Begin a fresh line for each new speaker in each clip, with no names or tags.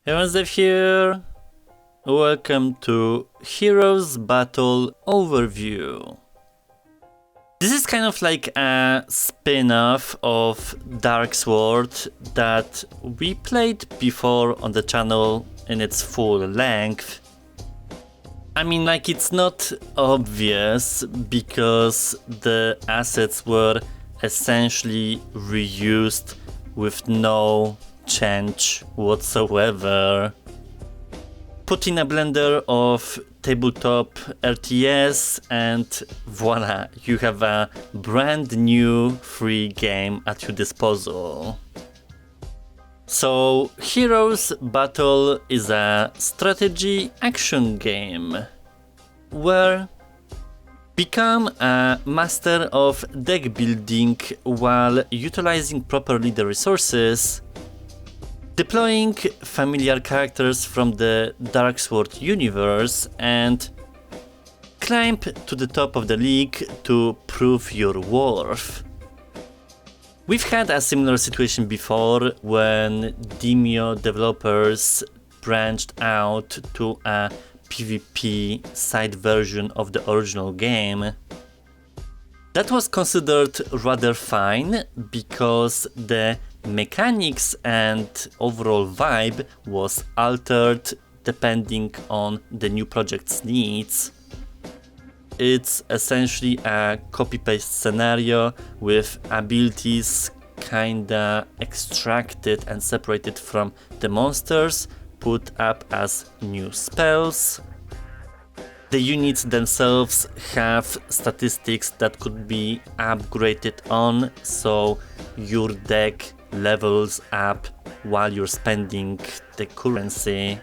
Everyone's here. Welcome to Heroes Battle Overview. This is kind of like a spin-off of Darksword that we played before on the channel in its full length. I mean, like, it's not obvious because the assets were essentially reused with no change whatsoever. Put in a blender of tabletop RTS and voila, you have a brand new free game at your disposal. So Heroes Battle is a strategy action game where become a master of deck building while utilizing properly the resources, deploying familiar characters from the Darksword universe, and climb to the top of the league to prove your worth. We've had a similar situation before when Demio developers branched out to a PvP side version of the original game. That was considered rather fine because the mechanics and overall vibe was altered depending on the new project's needs. It's essentially a copy-paste scenario with abilities kinda extracted and separated from the monsters, put up as new spells. The units themselves have statistics that could be upgraded on, so your deck levels up while you're spending the currency,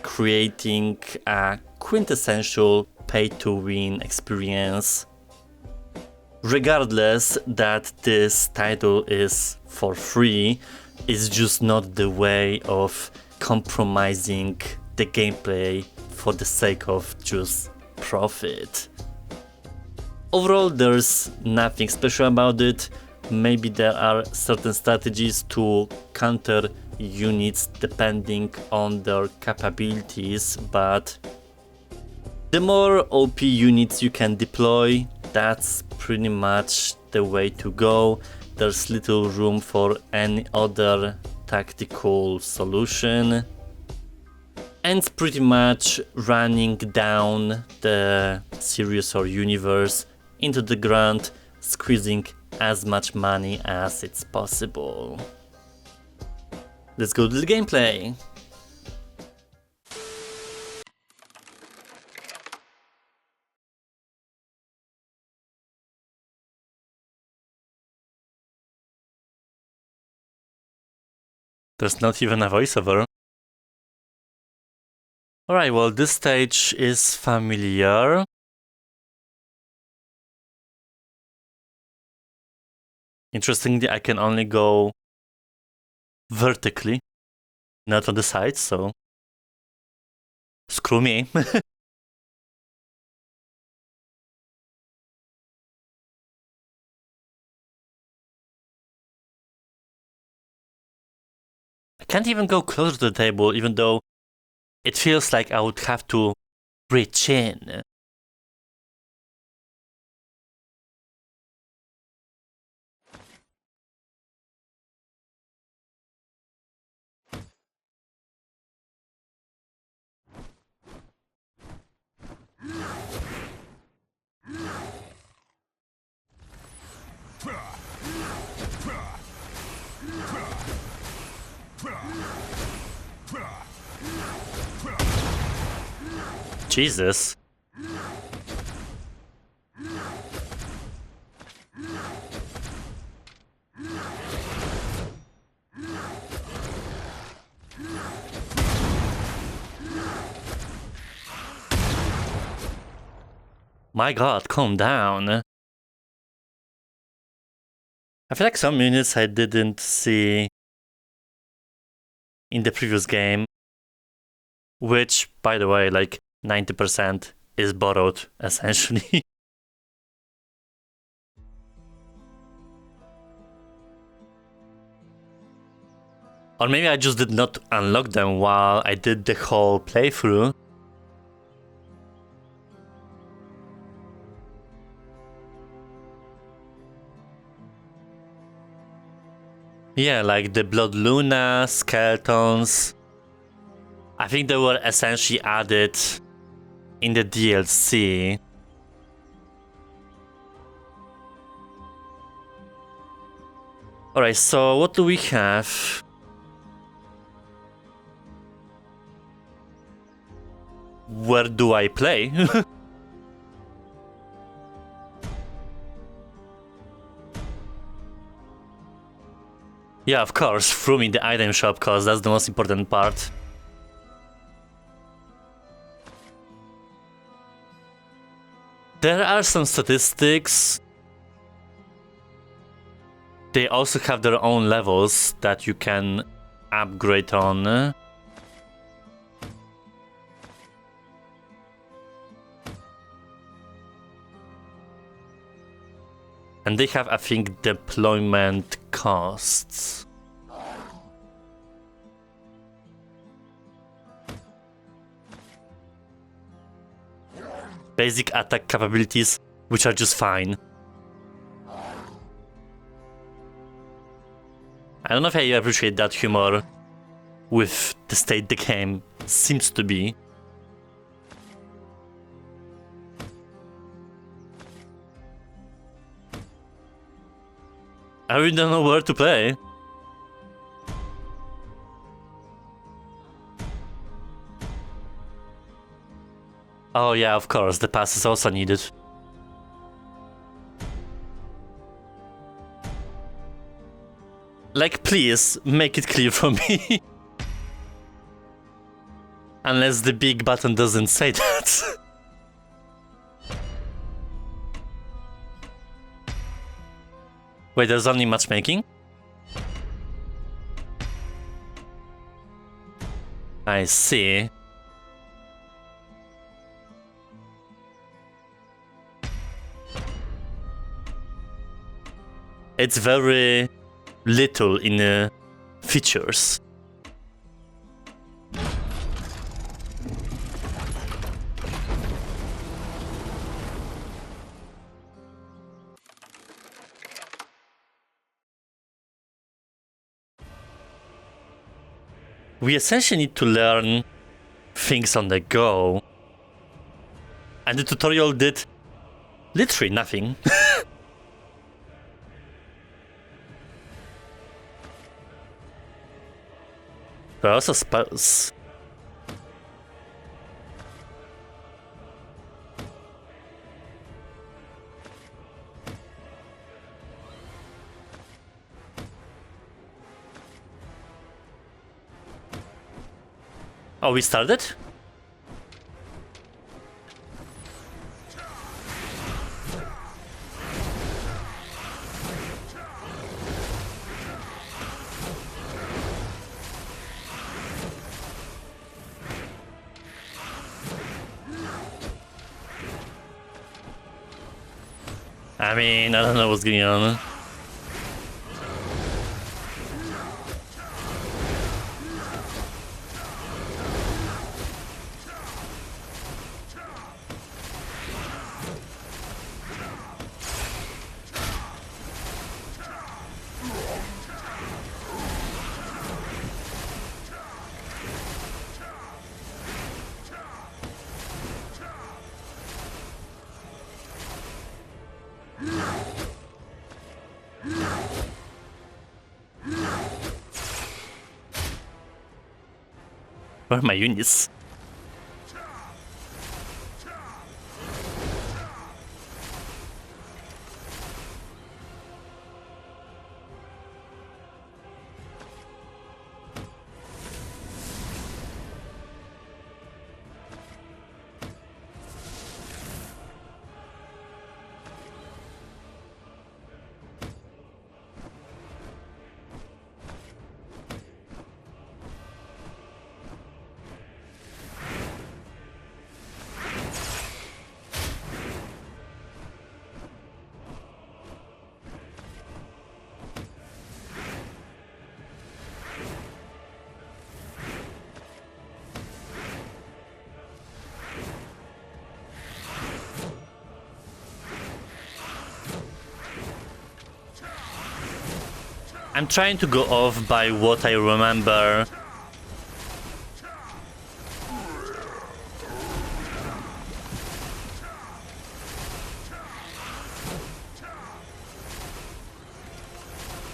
creating a quintessential pay-to-win experience. Regardless that this title is for free, it's just not the way of compromising the gameplay for the sake of just profit. Overall, there's nothing special about it. Maybe there are certain strategies to counter units depending on their capabilities, but the more OP units you can deploy, that's pretty much the way to go. There's little room for any other tactical solution. And pretty much running down the series or universe into the ground, squeezing as much money as it's possible. Let's go to the gameplay. There's not even a voiceover. Alright, well, this stage is familiar. Interestingly, I can only go vertically, not on the sides, so screw me. I can't even go close to the table, even though it feels like I would have to reach in. Jesus. My god, calm down. I feel like some units I didn't see in the previous game, which, by the way, like 90% is borrowed, essentially. Or maybe I just did not unlock them while I did the whole playthrough. Yeah, like the Blood Luna, skeletons. I think they were essentially added in the DLC. Alright, so what do we have? Where do I play? Yeah, of course, through me the item shop, cause that's the most important part. There are some statistics. They also have their own levels that you can upgrade on. And they have, I think, deployment costs. Basic attack capabilities, which are just fine. I don't know if I appreciate that humor with the state the game seems to be. I really don't know where to play. Oh yeah, of course, the pass is also needed. Like, please, make it clear for me. Unless the big button doesn't say that. Wait, there's only matchmaking? I see. It's very little in features. We essentially need to learn things on the go. And the tutorial did literally nothing. But I also suppose... Oh, we started? I mean, I don't know what's going on. Where are my units? I'm trying to go off by what I remember.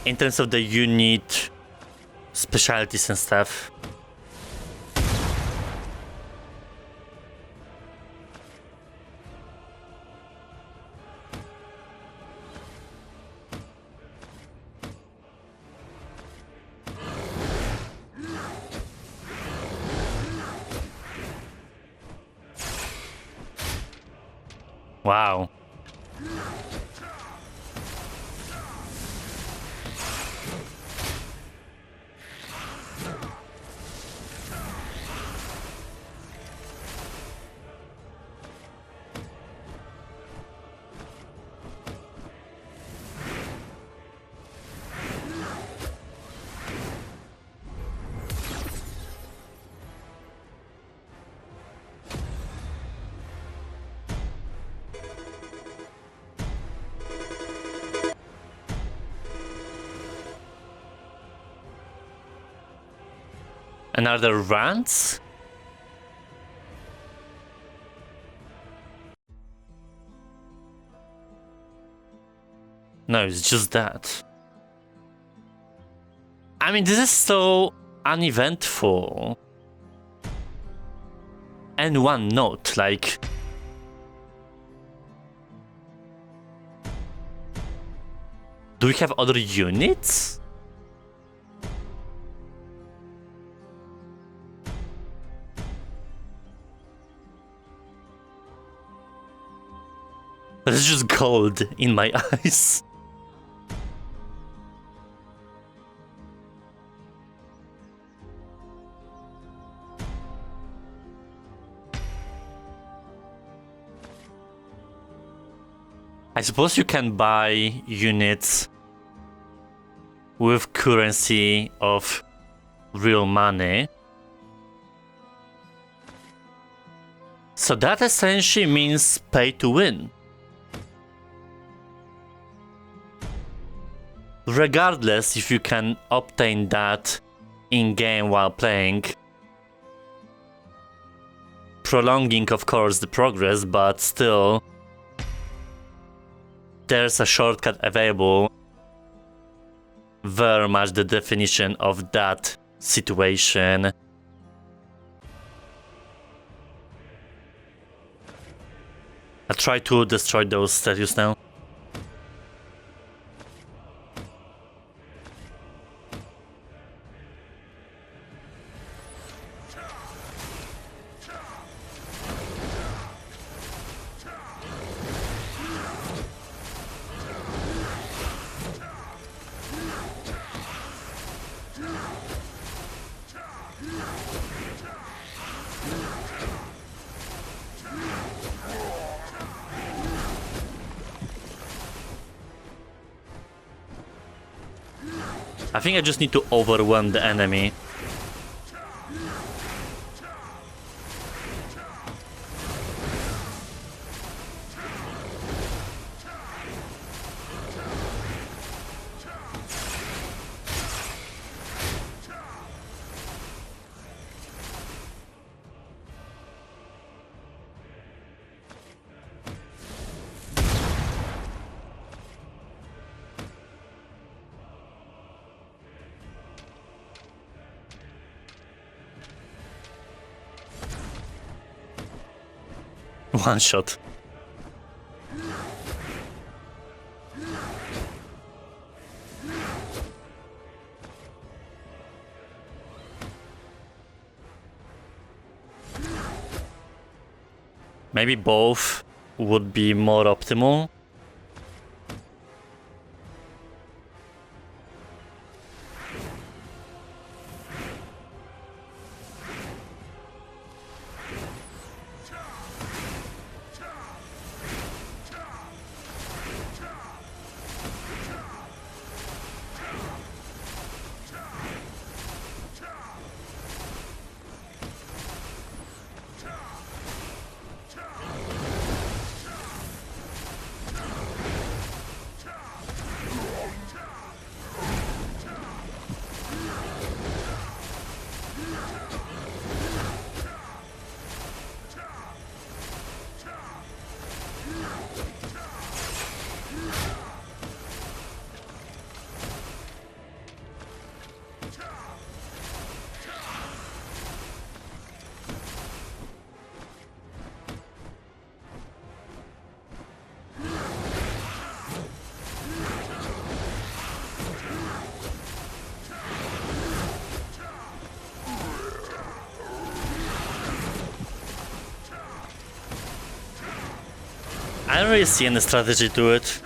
In terms of the unit specialties and stuff. Wow. And are there rants? No, it's just that. I mean, this is so uneventful. And one note, like... Do we have other units? There's just gold in my eyes. I suppose you can buy units with currency of real money. So that essentially means pay to win. Regardless if you can obtain that in-game while playing. Prolonging, of course, the progress, but still there's a shortcut available. Very much the definition of that situation. I try to destroy those statues now. I think I just need to overwhelm the enemy. One shot. Maybe both would be more optimal. I don't really see any strategy to it.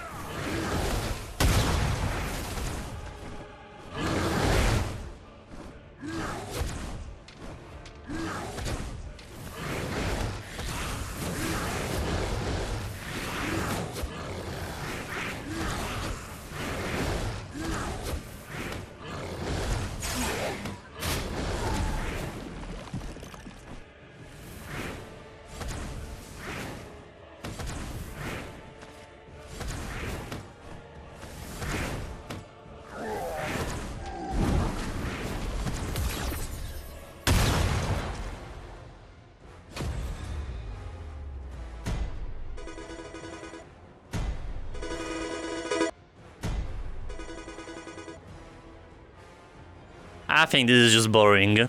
I think this is just boring.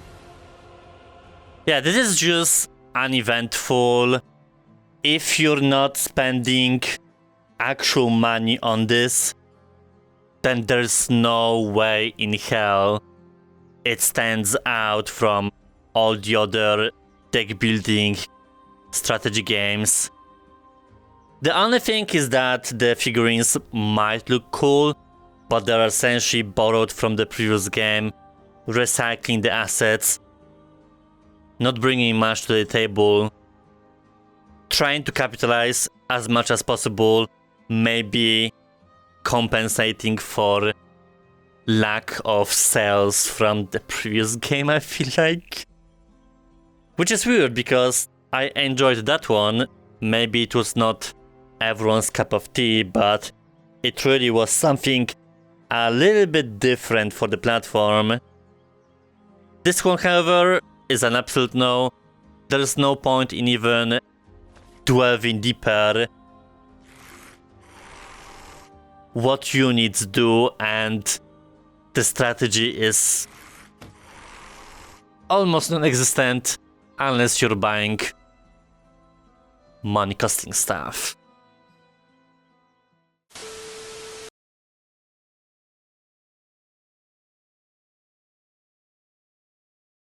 Yeah, this is just uneventful. If you're not spending actual money on this, then there's no way in hell it stands out from all the other deck building strategy games. The only thing is that the figurines might look cool, but they're essentially borrowed from the previous game, recycling the assets, not bringing much to the table, trying to capitalize as much as possible, maybe compensating for lack of sales from the previous game, I feel like. Which is weird because I enjoyed that one. Maybe it was not everyone's cup of tea, but it really was something a little bit different for the platform. This one, however, is an absolute no. There's no point in even delving deeper what units do, and the strategy is almost non-existent unless you're buying money-costing stuff.